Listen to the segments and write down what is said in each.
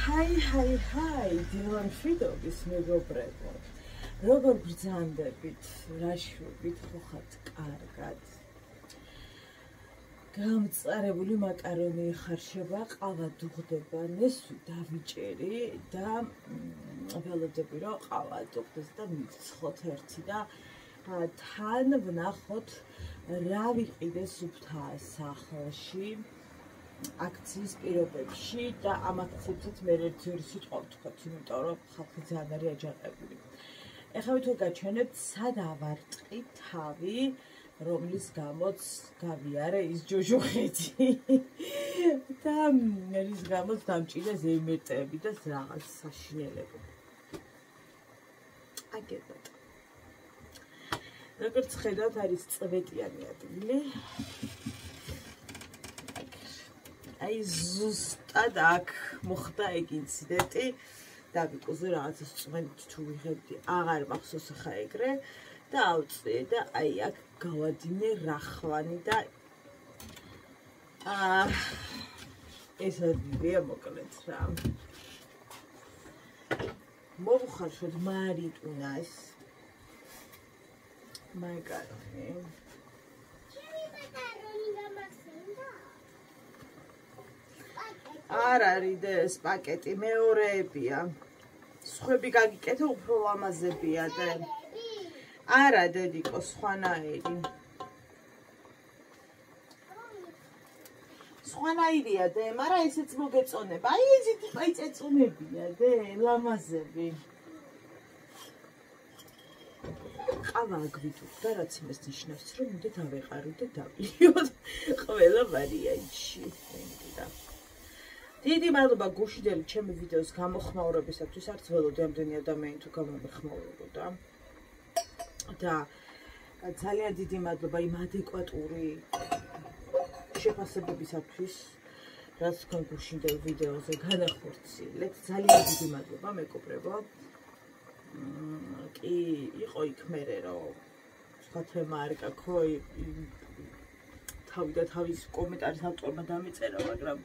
Hi, დილან მშვიდობის მეგობრებო. როგორ ბრძანდებით, რაშობით ხოხათ კარგად. გამწარებული მაკარონი ხარშება, ყავა დუღდება, ნესვი დავიჭერი და ველოდები რომ ყავა დუღდეს და მივცხოთ ერთი და თან ვნახოთ რა ვიყიდე სუფთა სახლში. აქციის პირობებში და ამ აქციებსაც მე ერთი სიტყვა ვთქვათ, იმიტომ რომ ხალხი ძალიან არის აჯანყებული. ეხლა ვითომ გაჩვენებთ, სად ავარტყი თავი, რომლის გამოც გავიარე ის ჯოჯოხეთი და რის გამოც დამჭირდა ზეიმერტები და რაღაც საშინელება. აგებად. როგორც ხედავთ, არის წვეტიანი ადგილი. აი ზუსტად აქ მოხდა ეგ ინციდენტი და ვიკუზე რაღაცას წვენით თუ ვიღებდი აღარ მახსოვს ხა ეგრე და ავწიე და აი აქ გავადინე რახვანი და ეს ადვია მოკლედ რა მოვხარშოთ მარიტუნას მაკარონი არ არის და ეს პაკეტი მეორეებია. სხვები გაგიკეთე უფრო ლამაზებია და არა დედიკო სხვანაირი. სხვანაირია და მაგრამ ესეც მოგეწონება. აი ეს ტიპი წეწუნებია და ლამაზები. ყავა აგვიტუხდა რაც იმას ნიშნავს რომ უნდა დავეყარო და დავიოთ ყველა ვარიანტში. დიდი მადლობა გუშინდელი ჩემი ვიდეოს გამოხმაურებისათვის, არც ველოდი ამდენი ადამიანი თუ გამომეხმაურებოდა. და ძალიან დიდი მადლობა იმ ადეკვატური შეფასებებისათვის, რაც თქვენ გუშინდელ ვიდეოზე განახორციელეთ. ძალიან დიდი მადლობა მეგობრებო. კი იყო იქ მერე რომ სხვა თემა არ გაქო თავი და თავის კომენტარის ავტორმა დამეწერა, მაგრამ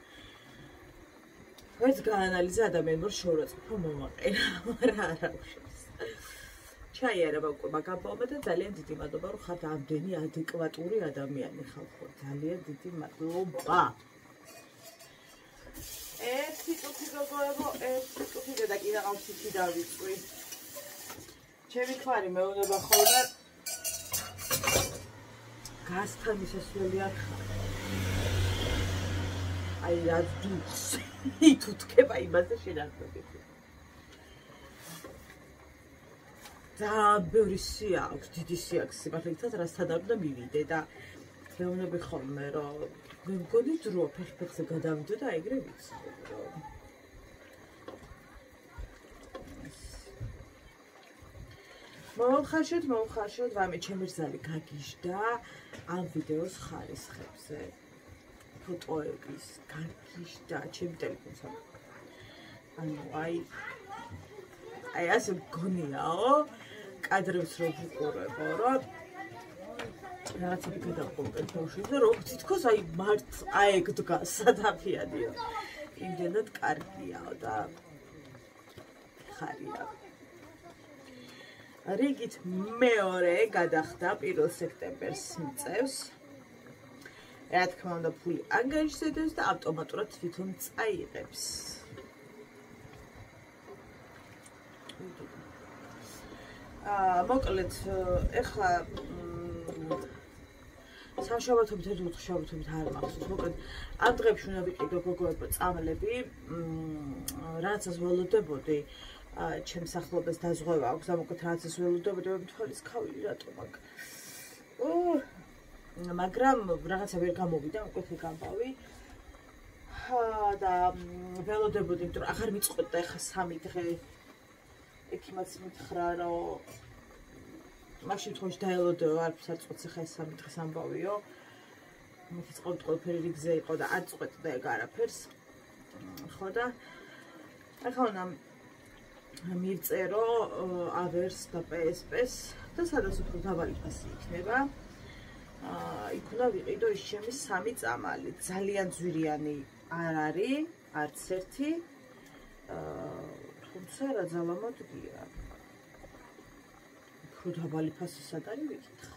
ვერც გაანალიზა ადამიანმა შორაწყფო მომაყენა, მაგრამ არა უშავს. ჩაიარება უკვე მაგაბავმა და ძალიან დიდი მადლობა რომ ხართ ამდენი ადეკვატური ადამიანი ხალხო. ძალიან დიდი მადლობა. ერთი წუთი გოგოებო, ერთი წუთი და კიდე ყავსიცი დავიწვი. ჩემი ხვარი მეუბნება ხოლმე გასთან მისასვლელი არ ხარ. აი რაც დუხს ითუთქება იმაზე შენარკვევი. და ბევრი სია აქვს, დიდი სია აქვს სიმართლეთან, რასთან არ უნდა მივიდე და მეუბნები ხოლმე რომ მე მგონი დრო ფეხზე გადავიდე და ეგრე ვიცი რომ მოვხარშოთ, ვამე ჩემი რძალი გაგიჟდა ამ ვიდეოს ხარისხებზე. ფოტოების გაგიჟდა ჩემი ტელეფონსა. ანუ აი ასე მგონიაო, კადრებს რო ვუყურებო, რომ რაღაცები გადავყოლ ტელეფონში და რო თითქოს აი მართ აეგ დგას სადაფიადიო. იმდენად კარგიაო და ხარია. რიგით მეორე გადახდა 1 სექტემბერს მიწევს. რა თქმა უნდა ფული ანგარიშებს და ავტომატურად თვითონ წაიღებს. მოკლედ ეხლა სამშაბათობით ერთ უთხშაბათობით არ მახსოვს. მოკლედ ამ დღეებში უნდა ვიყიდო გოგოებო წამლები. რაღაცას ველოდებოდი ჩემს ახლობას დაზღვევა აქვს, ამოკლედ რაღაცას ველოდებოდი, თვალის ქავილი რატომ აქ. მაგრამ რაღაცა ვერ გამოვიდა, უკვე გამბავი. და ველოდებოდი, იმიტომ რომ აღარ მიწყვეტდა ეხლა 3 დღე. ექიმაც მითხრა, რომ მაგ შემთხვევაში დაელოდეო, არაფერს არ წყვეტს ეხლა 3 დღეს ამბავიო. მითიც ყოველფერი რიგზე იყო და არ წყვეტდა ეგ არაფერს. ხო და ეხლა უნდა მივწერო ავერს და PSP-ს და სადაც უფრო დაბალი ფასი იქნება. იქ უნდა ვიყიდო ის ჩემი 3 წამალი. ძალიან ძვირიანი არ არის, არც ერთი. თუმცა რა ძალა მოდგია. უფრო დაბალი ფასი სად არის ვიკითხე.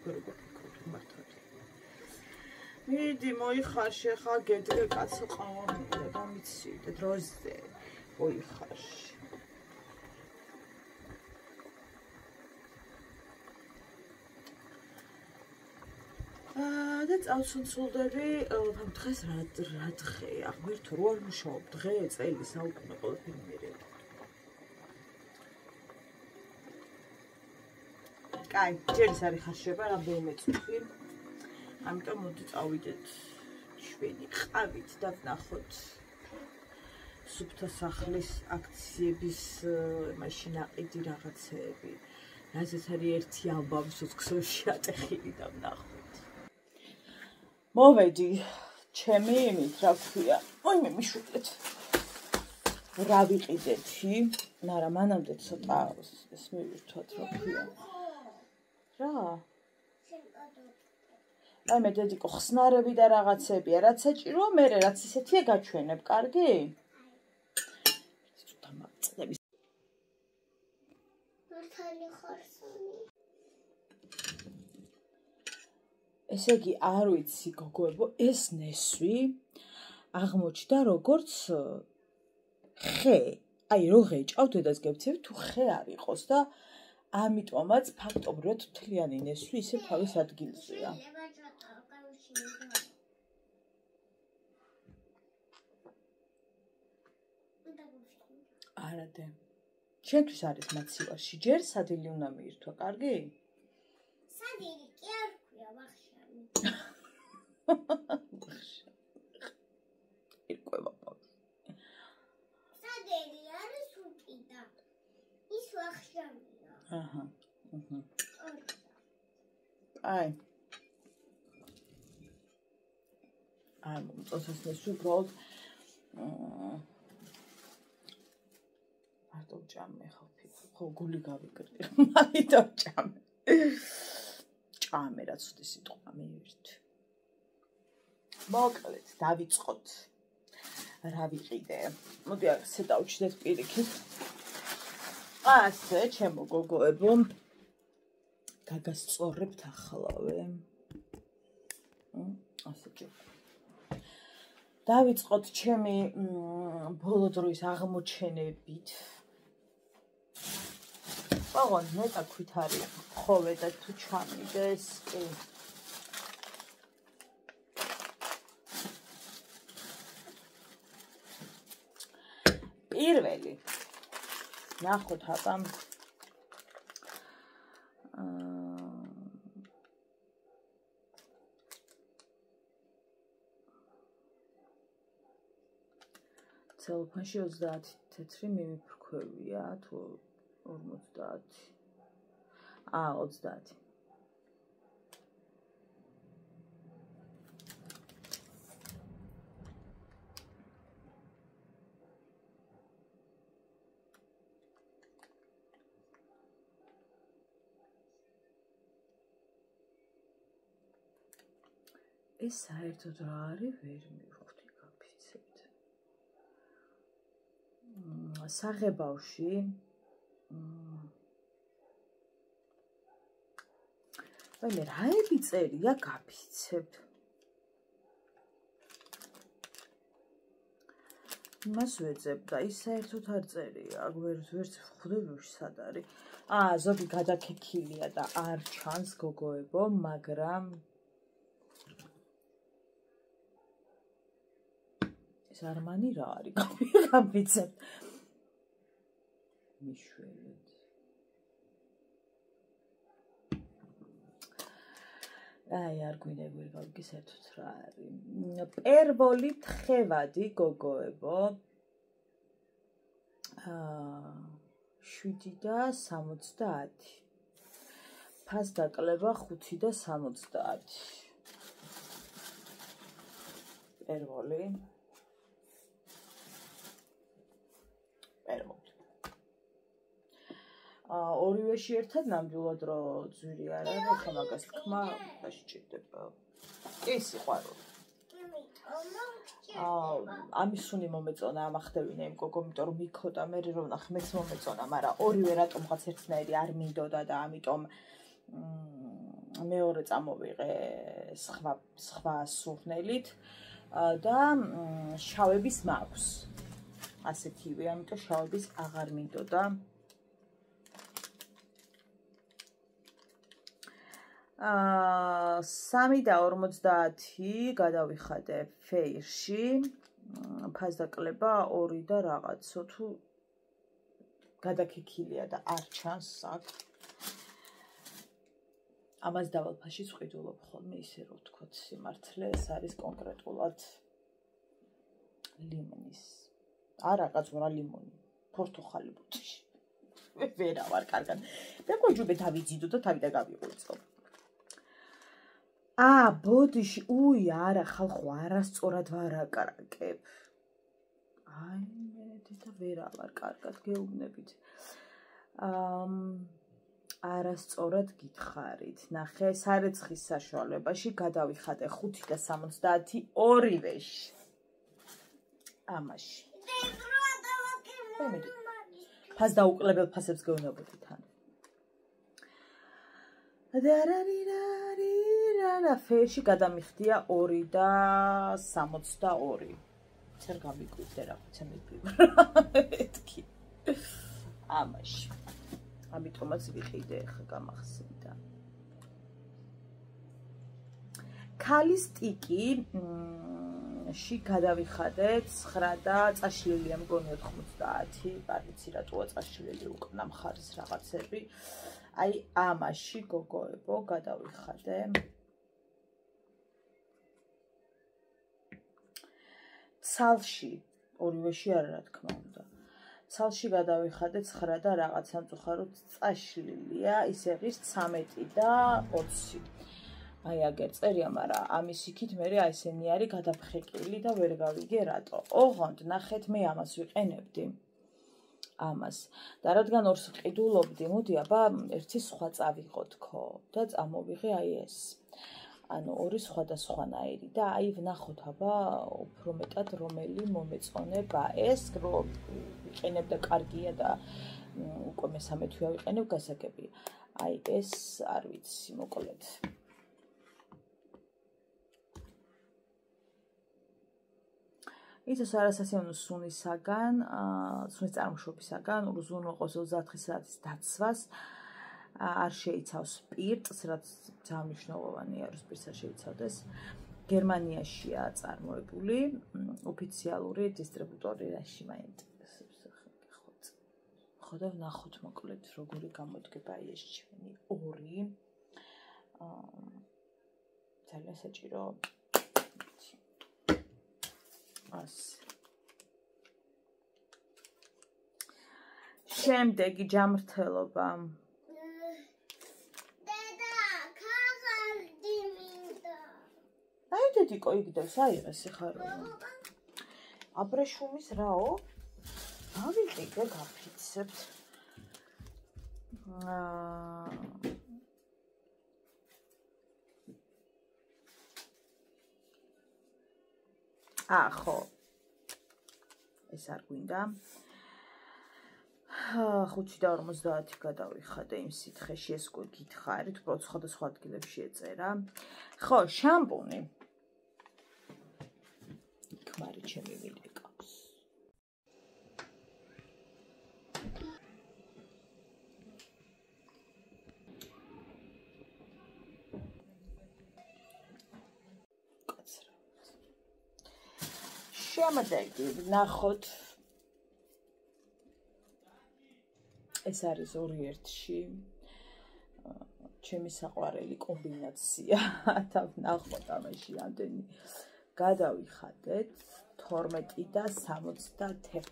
როგორ ფიქრობთ მართლა? მიდი მოიხარში ხა გედგე კაცო ყავამია და გამიცივდე დროზე მოიხარში. და წავსუნცულდები დღეს რა დღეა? ღმერთო რო არ მუშაობ დღე წელი საუკუნე ყველაფერი მერე. კაი, ჯერ ის არის ხარშება რამდენიმე წუთი. ამიტომ მოდი წავიდეთ ჩვენი ყავით და ვნახოთ სუფთა სახლის აქციების მაშინ აყიდი რაღაცეები. რაზეც არის ერთი ალბომი სოციალში ატეხილი და ვნახოთ. მოვედი ჩემი იმით რა ქვია. ой მე მიშვიდეთ. რა ვიყიდეთი? მაგრამ მანამდე ცოტა ეს მივირთვათ რა ქვია. რა? აი მე დედიკო ხსნარები და რაღაცებია, რაც საჭიროა, მე რაც ისეთია გაჩვენებ, კარგი? ცოტა მაწლების. მართალი ხარსონი. ესე იგი, არ ვიცი გოგოებო, ეს ნესვი აღმოჩნდა როგორც ხე. აი რო ღეჭავ დედას გეცევ თუ ხე არ იყოს და ამიტომაც ფაქტობრივად თლიანი ნესვი ისე თავის ადგილზეა. არადე. შენთვის არის მაცივარში, ჯერ სადილი უნდა მიირთვა, კარგი? სადილი კი არ ქვია, ვახშამი. ირკვევა ბავშვი. სადილი არის უკიდა. ის ვახშამია. აჰა. აი. აი, მომწონს ეს უბრალოდ მარტო ჭამე ხო გული გავიკრდი. მარტო ჭამე. ჭამე რა ცუდი სიტყვა მივირთვი. მოკლედ დავიწყოთ. რა ვიყიდე? მოდი ასე დავჩდეთ პირიქით. ასე ჩემო გოგოებო. გაგასწორებთ ახლავე. ასე ჯერ. დავიწყოთ ჩემი ბოლო დროის აღმოჩენებით. ოღონდ ნეტა ქვით არის ხოლე და თუ ჩამიდეს კი. პირველი ნახოთ აბა ცელოფანში 30 თეთრი მიმიფრქვევია თუ 50. 30. ეს საერთოდ რა არის ვერ მივხვდი გაფიცებთ. საღებავში აი მე რაები წერია გაფიცებ. მას ვეძებ და ის საერთოდ არ წერია, ვერც ხვდები სად არის. ზოგი გადაკექილია და არ ჩანს გოგოებო, მაგრამ ეს არმანი რა არის გაფიცებ. მიშველეთ. აი არ გვინებია გავგი საერთოდ რა არის. პერვოლი თხევადი გოგოებო. 7 და 70. ფას დაკლება 5 და 70. პერვოლი. ორივეში ერთად ნამდვილად რო ძვირი არ არის, ახლა მაგას თქმა გასჭირდება. კი სიყვარული. ამის სუნი მომეწონა ამახდევინე იმ გოგო, იმიტომ რომ მიქოდა მე რომ ნახე მეც მომეწონა, მაგრამ ორივე რატომღაც ერთნაირი არ მინდოდა და ამიტომ მეორე წამოვიღე სხვა სურნელით და შავების მაქვს. ასეთივე, ამიტომ შავების აღარ მინდოდა. 3:50 გადავიხადე ფეირში, ფასდაკლება 2 და რაღაცო თუ გადაკექილია და არ ჩანს აქ. ამას დავალფაში წვიდულობ ხოლმე ისე რომ ვთქვათ სიმართლე, ეს არის კონკრეტულად ლიმონის. არ რაღაც რა ლიმონი, პორტოხალი ბუთში. ვერა ვარ კარგად. მე ყოჯუბე დავიძიდო და თავი და გავიყურწო. ბოდიში, არა, ხალხო, არასწორად ვარ აკრაკებ. აი, მე და ვერა ვარ კარგად გეუბნებით. არასწორად გითხარით. ნახე, სარეცხის საშუალებაში გადავიხადე 5 და 70 ორივეში. ამაში. ფას დაუკლებელ ფასებს გეუბნებოდი თან. ფეირში გადამიხდია 2 და 62. ცერ გამიკვირდე რაღაცა მიფიქრე. მეთქი. ამაში. ამიტომაც ვიყიდე ხა გამახსენდა. ქალის ტიკი ში გადავიხადე 9 და წაშლილია მგონი 90. პარიცი რატოა წაშლილი უკნა მხარს რაღაცები. აი ამაში გოგოებო გადავიხადე. ცალში, ორივეში არა რა თქმა უნდა. ცალში გადავიხადე 9 და რაღაც სამწუხაროდ წაშლილია, ისე ღირს 13 და 20. აი აგერ წერია, მაგრამ ამის იქით მე აი ესენი არის გადაფხეკილი და ვერ გავიგე რატო. ოღონდ ნახეთ მე ამას ვიყენებდი. ამას. და რადგან ორს ვყიდულობდი, მოდი აბა ერთი სხვა წავიღოთ ხო და წამოვიღე აი ეს. ანუ ორი სხვადასხვანაირი და აი ვნახოთ აბა უფრო მეტად რომელი მომეწონება ეს რომ ვიყენებდა კარგია და უკვე მესამე თვეა ვიყენებ გასაგებია. აი ეს არ ვიცი მოკლედ. იცის არასასიამოვნო სუნისაგან, სუნის წარმოშობისაგან, უზრუნველყოფს 24 საათის დაცვას, არ შეიცავს სპირტს, რაც ძალიან მნიშვნელოვანია, რომ სპირტს არ შეიცავდეს. გერმანიაშია წარმოებული, ოფიციალური დისტრიბუტორი რაში მაინტერესებს ხო. ხო და ვნახოთ მოკლედ როგორი გამოდგება ეს ჩვენი 2. ძალიან საჭირო შემდეგი ჯამრთელობა. აი დედიკო იგდევს აიღეს ეხარო. აბრეშუმის რაო? ავიყიდე გაფიცებთ. ხო. ეს არ გვინდა. 5 და 50 გადავიხადე იმ სითხეში, ეს გითხარით, უბრალოდ სხვადასხვა ადგილებში ეწერა. ხო, შამპუნი. ქმარი ჩემი მიდეკავს. შემდეგი ვნახოთ ეს არის 2-1-ში ჩემი საყვარელი კომბინაცია და ვნახოთ ამაში ამდენი გადავიხადეთ 12 და 71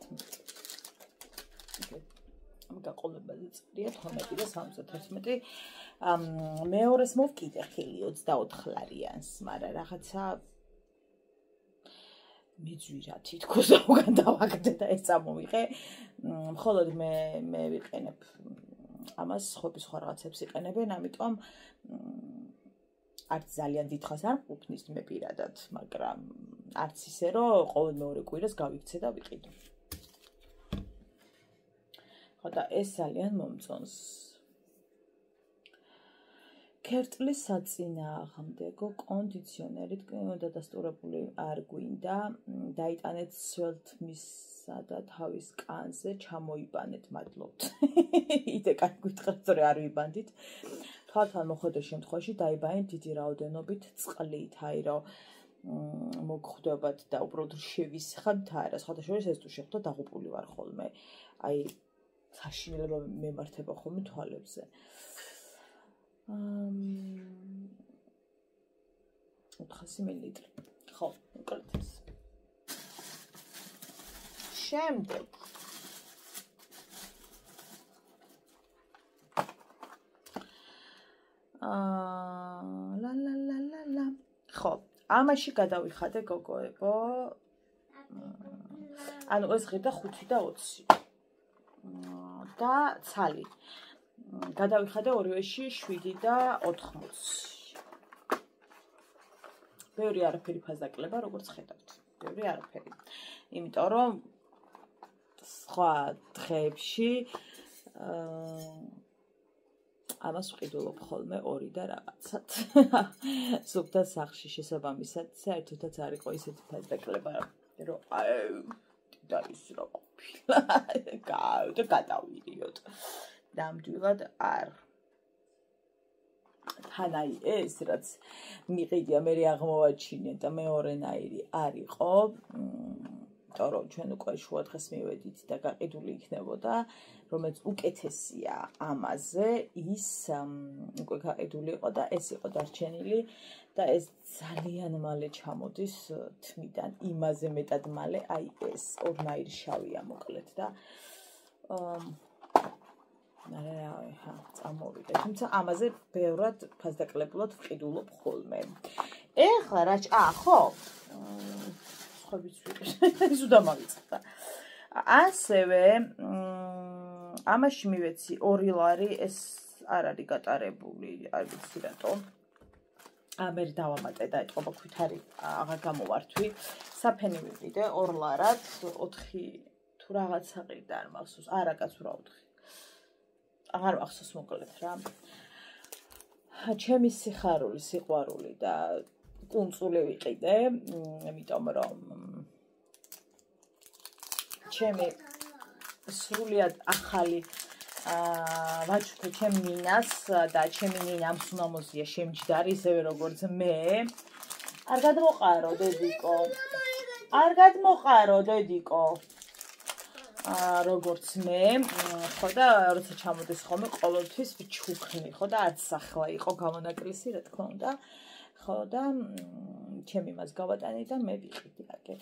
ამ გაყოლებაზე წერია 12 და 71 მეორეს მოვკიდე ხელი 24 ლარიანს მაგრამ რაღაცა მიძვირა თითქოს უკან დავაგდე და ეს წამოვიღე. მხოლოდ მე ვიყენებ ამას სხვა რაღაცებს იყენებენ, ამიტომ არც ძალიან დიდხანს არ ყოფნის მე პირადად, მაგრამ არც ისე რომ ყოველ მეორე კვირას გავიქცე და ვიყიდო. ხო და ეს ძალიან მომწონს. ქერტლის საწინააღმდეგო კონდიციონერით დადასტურებული არ გვინდა, დაიტანეთ სველთმისა და თავის კანზე, ჩამოიბანეთ, მადლობთ. იდე კაი გითხრათ, რომ არ ვიბანდით. თვალთან მოხვედრის შემთხვევაში დაიბანეთ დიდი რაოდენობით წყლით, აი რომ მოგხვდებათ და უბრალოდ შევისხებთ არა, სხვადასხვა ეს თუ შეხვდათ დაღუპული ვარ ხოლმე. აი საშინელება მემართება ხოლმე თვალებზე. 400 მილილიტრი. ხო, უკეთ ეს. შემდეგ ლა. ხო, ამაში გადავიხადე გოგოებო. ანუ ეს ღირდა 5 და 20. და ცალი. გადავიხადე ორივეში 7 და 80. ბევრი არაფერი ფაზაკლება, როგორც ხედავთ. ბევრი არაფერი. იმიტომ რომ სხვა დღეებში ამას ვყიდულობ ხოლმე 2 და რაღაცად. ზოგადად სახლში შესაბამისად საერთოდაც არ იყო ისეთი ფაზაკლება, რომ და ის რა ყოფილა. გადავირიოთ. ნამდვილად არ. თან აი ეს რაც მიყიდია მე აღმოვაჩინე და მეორენაირი არ იყო, იმიტომ რომ ჩვენ უკვე შუა დღეს მივედით და გაყიდული იქნებოდა, რომელიც უკეთესია ამაზე, ის უკვე გაყიდული იყო და ეს იყო დარჩენილი და ეს ძალიან მალე ჩამოდის თმიდან, იმაზე მეტად მალე, აი ეს ორნაირი შავია მოკლედ და წამოვიდე. თუმცა ამაზე ბევრად ფაზდაკლებულად ვყიდულობ ხოლმე. ეხლა რა ხო? სხვებიც ვიყიდე. ზუდამავიწყდა. ასევე ამაში მივეცი 2 ლარი, ეს არ არის გატარებული, არ ვიცი რატო. ამერ დავამატე და ეთყობა ქვითარი აღარ გამოვართვი. საფენი ვიყიდე 2 ლარად, 4 თუ რაღაცა ყიდა არ მახსოვს. არა კაცურა 4. აღარ მახსოვს მოკლედ რა. ჩემი სიხარული, სიყვარული და კუნწული ვიყიდე, იმიტომ რომ ჩემი სრულიად ახალი ვაჩუქე ჩემ ნინას და ჩემი ნინა მსუნამოზია შემჯდარი ისევე როგორც მე. არ გადმოყარო დედიკო. არ გადმოყარო დედიკო. როგორც მე, ხო და როცა ჩამოდეს ხოლმე ყოველთვის ვჩუქნი, ხო და არც ახლა იყო გამონაკლისი, რა თქმა უნდა. ხო და ჩემი მას გავატანი და მე ვიყიდი აგერ.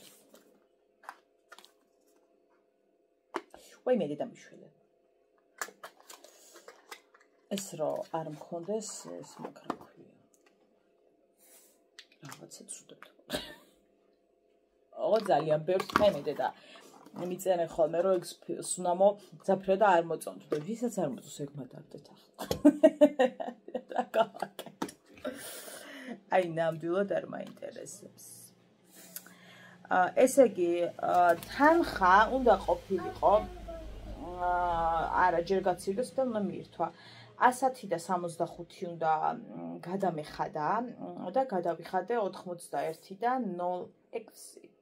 ვაი მე დამიშველე. ეს რო არ მქონდეს ეს მოკრაქვია. რაღაცა ცუდად. ძალიან ბევრს ხემედე და მიწერენ ხოლმე რომ ეგ სუნამო ზაფრე და არ მოწონთ და ვისაც არ მოწონს ეგ მადარდეთ ახლა. რა გავაკეთე? აი ნამდვილად არ მაინტერესებს. ესე იგი თანხა უნდა ყოფილიყო არა ჯერ გაცილდეს და მიირთვა 100 და 65 უნდა გადამეხადა და გადავიხადე 81 და 0,6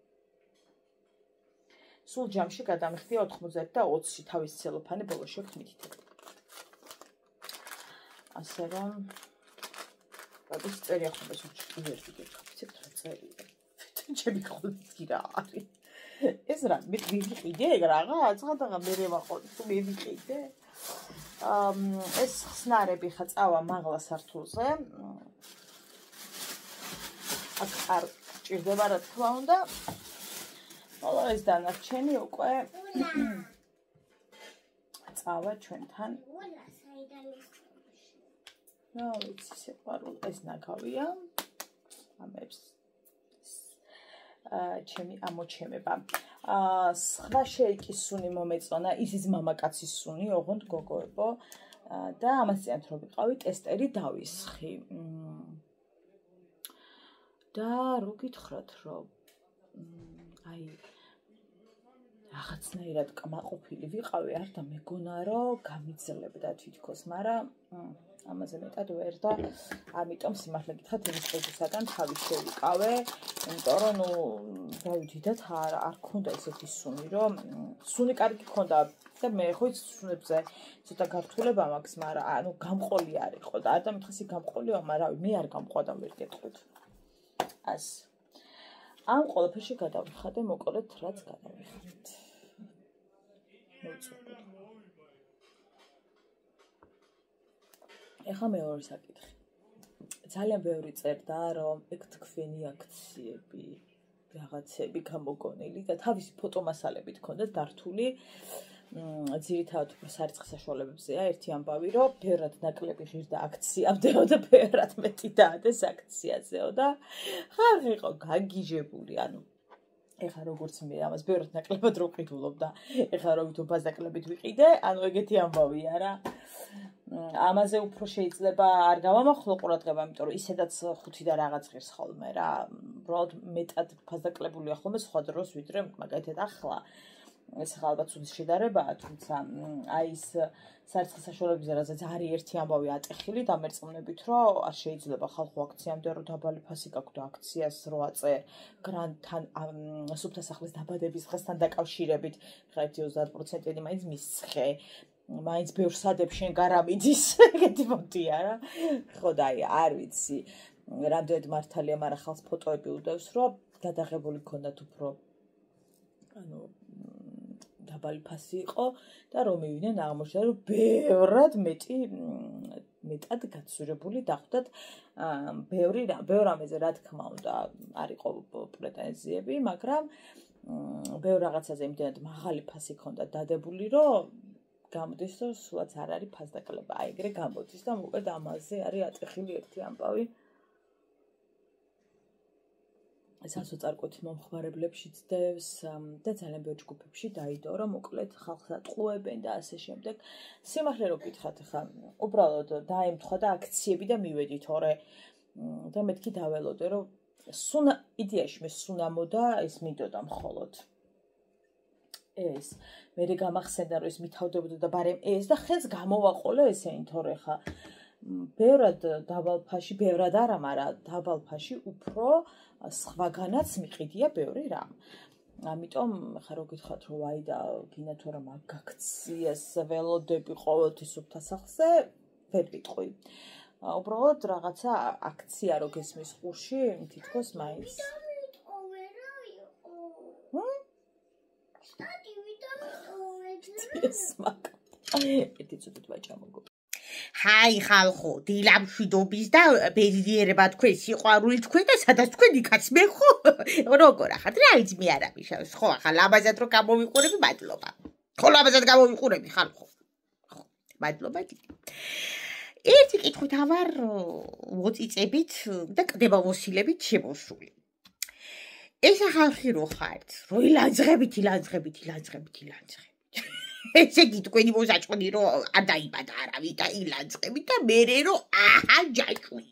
სულ ჯამში გადამიხდი 90 და 20 თავის ცელოფანი ბოლოში ვქმითითებ. ასე რომ როდის წერია ხოლმე სულ ერთი გეკაფიცებთ რა წერია. ჩემი ხოლმე რა არის. ეს რა მე ვიყიდე ეგ რაღაც ხანდახან მე ვაყოლ თუ მე ვიყიდე. ეს ხსნარები ხა წავა მაღლა სართულზე. აქ არ ჭირდება რა თქმა უნდა. ხოლო ეს დანარჩენი უკვე წავა ჩვენთან. რა ვიცი სიყვარული ეს ნაგავია. ამებს ჩემი ამოჩემება. სხვა შეიკისუნი მომეწონა, ისიც მამაკაცის სუნი, ოღონდ გოგოებო და ამას წინათ რომ ვიყავი ტესტერი დავისხი. და რო გითხრათ რომ აი რაღაცნაირად კმაყოფილი ვიყავი, არ და მეგონა რომ გამიძლებდა თითქოს, მაგრამ ამაზე მეტად ვერ და ამიტომ სიმართლე გითხრათ იმის პოზიციიდან თავი შევიკავე, იმიტომ რომ დავიდიდათ არ ქონდა ესეთი სუნი, რომ სუნი კარგი ქონდა და მე ხო იცი სუნებზე ცოტა გართულება მაქვს, მაგრამ ანუ გამყოლი არ იყო და არ დამითხესი გამყოლია, მაგრამ მე არ გამყვა ვერ გეტყვით. ას ამ ყველაფერში გადავიხადე მოკლედ რაც გადავიხადეთ. ეხლა მეორე საკითხი. ძალიან ბევრი წერდა, რომ ეგ თქვენი აქციები, რაღაცები გამოგონილი და თავისი ფოტომასალებით ქონდათ დართული. ძირითადად სარიცხი საშუალებებზეა ერთი ამბავი, რომ ბევრად ნაკლები ღირდა აქციამდეო და ბევრად მეტი დაადეს აქციაზეო და ხალხი იყო გაგიჟებული, ანუ ეხლა როგორც მე ამას ბევრად ნაკლებად რო ვყიდულობ და ეხლა რო ვითომ ბაზაკლებით ვიყიდე, ანუ ეგეთი ამბავია რა. ამაზე უფრო შეიძლება არ გავამახვილო ყურადღება, იმიტომ რომ ისედაც 5 და რაღაც ღირს ხოლმე რა. უბრალოდ მეტად ბაზაკლებულია ხოლმე სხვა დროს ვიდრე მაგალითად ახლა. ეს ალბათ ცუდი შედარებაა, თუმცა აი ეს სარიცხი საშუალებებზე რაც არის ერთი ამბავი ატეხილი დამერწმუნებით, რომ არ შეიძლება ხალხო აქციამდე რომ დაბალი ფასი გაქვს და აქციას რო აწერ გრანტთან სუფთა სახლის დაბადების დღესთან დაკავშირებით, ხა 30%-იანი მაინც მისცხე, მაინც ბევრ სადებს შენ გარამიდის, ეგეთი მომდია რა. ხო და აი არ ვიცი, რამდენად მართალია, მაგრამ ხალხს ფოტოები უდევს, რომ გადაღებული ქონდათ უფრო ანუ დაბალი ფასი იყო და რომ მივიდნენ აღმოჩნდა რომ ბევრად მეტად გაცურებული დახვდათ ბევრ ამაზე რა თქმა უნდა არ იყო პრეტენზიები, მაგრამ ბევრ რაღაცაზე იმდენად მაღალი ფასი ქონდა დადებული, რომ გამოდის რომ სულაც არ არის ფასდაკლება. აი ეგრე გამოდის და მოკლედ ამაზე არის ატეხილი ერთი ამბავი. სასოწარკვეთი მომხმარებლებშიც დევს და ძალიან ბევრ ჯგუფებში დაიდო, რომ მოკლედ ხალხს ატყუებენ და ასე შემდეგ. სიმართლე რო გითხრათ, ხა უბრალოდ დაემთხვა და აქციები და მივედი თორე და მეთქი დაველოდე, რომ იდეაში მე სუნამოდა ეს მინდოდა მხოლოდ. ეს მე გამახსენდა რომ ეს მითავდებოდა და ბარემ ეს და ხელს გამოვაყოლე ესენი თორე ხა ბევრად დაბალფაში, ბევრად არა, მაგრამ დაბალფაში უფრო სხვაგანაც მიყიდია ბევრი რამ. ამიტომ ხა რო გითხრათ რომ აი და გინდა თუ რა მაგ აქციას ველოდები ყოველთვის სუფთა სახლზე, ვერ ვიტყვი. უბრალოდ რაღაცა აქცია რო გესმის ყურში, თითქოს მაინც. ეს მაგ. ერთი ცოტა ვაჭამოგო. Hai ხალხო, დილამშვიდობის და ბედნიერება თქვენ, სიყვარული თქვენ და სადაც თქვენ იქაც მე ხო? როგორ ახლა რაიც მე არ ამიშავს, ხო ახლა ლამაზად რო გამოვიყურები, მადლობა. ხო ლამაზად გამოვიყურები ხალხო. ხო, მადლობა დიდი. ერთი კითხვით ავარ მოწიწებით და კდებამოსილებით შემოსული. ეს ხალხი რო ხართ, რო ილანძღებით. ესე იგი თქვენი მოსაჭყვი რომ არ დაიბადა არავინ და ილანძღებით და მერე რომ აჰა ჯაჭვი.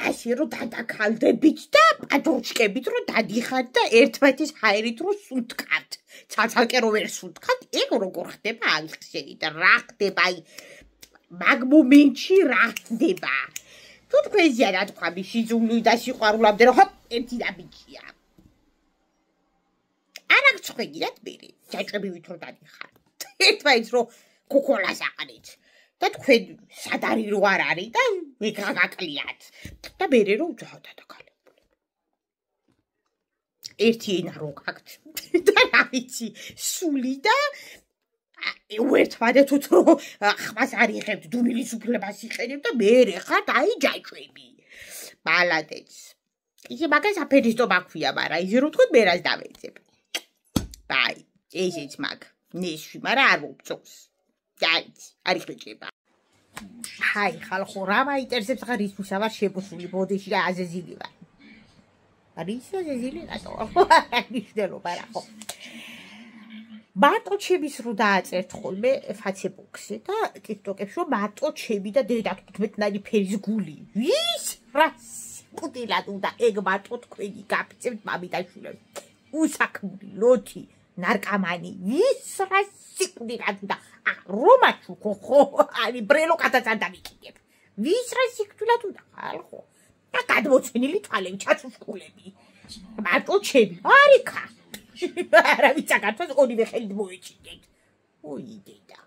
ასე რომ დადაქალდებით და პადროჩკებით რომ დადიხართ და ერთმანეთის ჰაერით რომ სუნთქავთ. ცალცალკე რომ ვერ სუნთქავთ, ეგ როგორ ხდება აღხსენით და რა ხდება აი მაგ მომენტში რა ხდება. თუ თქვენზეა რა თქვა მისიზული და სიყვარულამდე რომ ჰოპ ერთი დაბიჭია. არა გწყვეტიათ მერე ჯაჭვები ვით რომ დადიხართ. ერთმანეთს რომ კუკოლას აყრით და თქვენ სად არის რო არ არის და მეგაგაკლიათ და მერე რომ დადაქალებული. ერთი ენა რო გაქვთ და რა ვიცი სული და ერთმანეთს რო ხმას არიღებთ, დუმილის უფლებას იყენებთ და მერე ხართ აი ჯაჭვები. მალადეც. ისე მაგას აფერისტო მაქვია, მაგრამ ისე რომ თქვენ მერას დავეძებ. აი, ესეც მაგ. ნეშვი, მაგრამ არ მოგწონს. დაიც, არ იხეჭება. Hai ხალხო, რა მაინტერესებს ხარ ისთვის ავარ შემოსული ბოდიში და აზეზილი ვარ. არის აზეზილი რატო? ნიშნულობა რა ხო. მარტო ჩემის რო დააწერთ ხოლმე Facebook-ზე და TikTok-ებში რომ მარტო ჩემი და დედა 15-ნაირი ფერის გული. ვის? რას? სიკვდილად უნდა ეგ მარტო თქვენი გაფიცებთ მამიდაშვილებს. უსაქმური ლოთი, ნარკამანი, ვის რა სიკვდილად უნდა რომაჩუკო ხო, ანი ბრელო კაცაც არ დამიკიდებ. ვის რა სიკვდილად უნდა ხალხო? და გადმოცენილი თვალები, ჩაცუშკულები. მარტო ჩემი, არიქა. არავის საქართველოს ორივე ხელით მოეჭიდეთ. ოი დედა.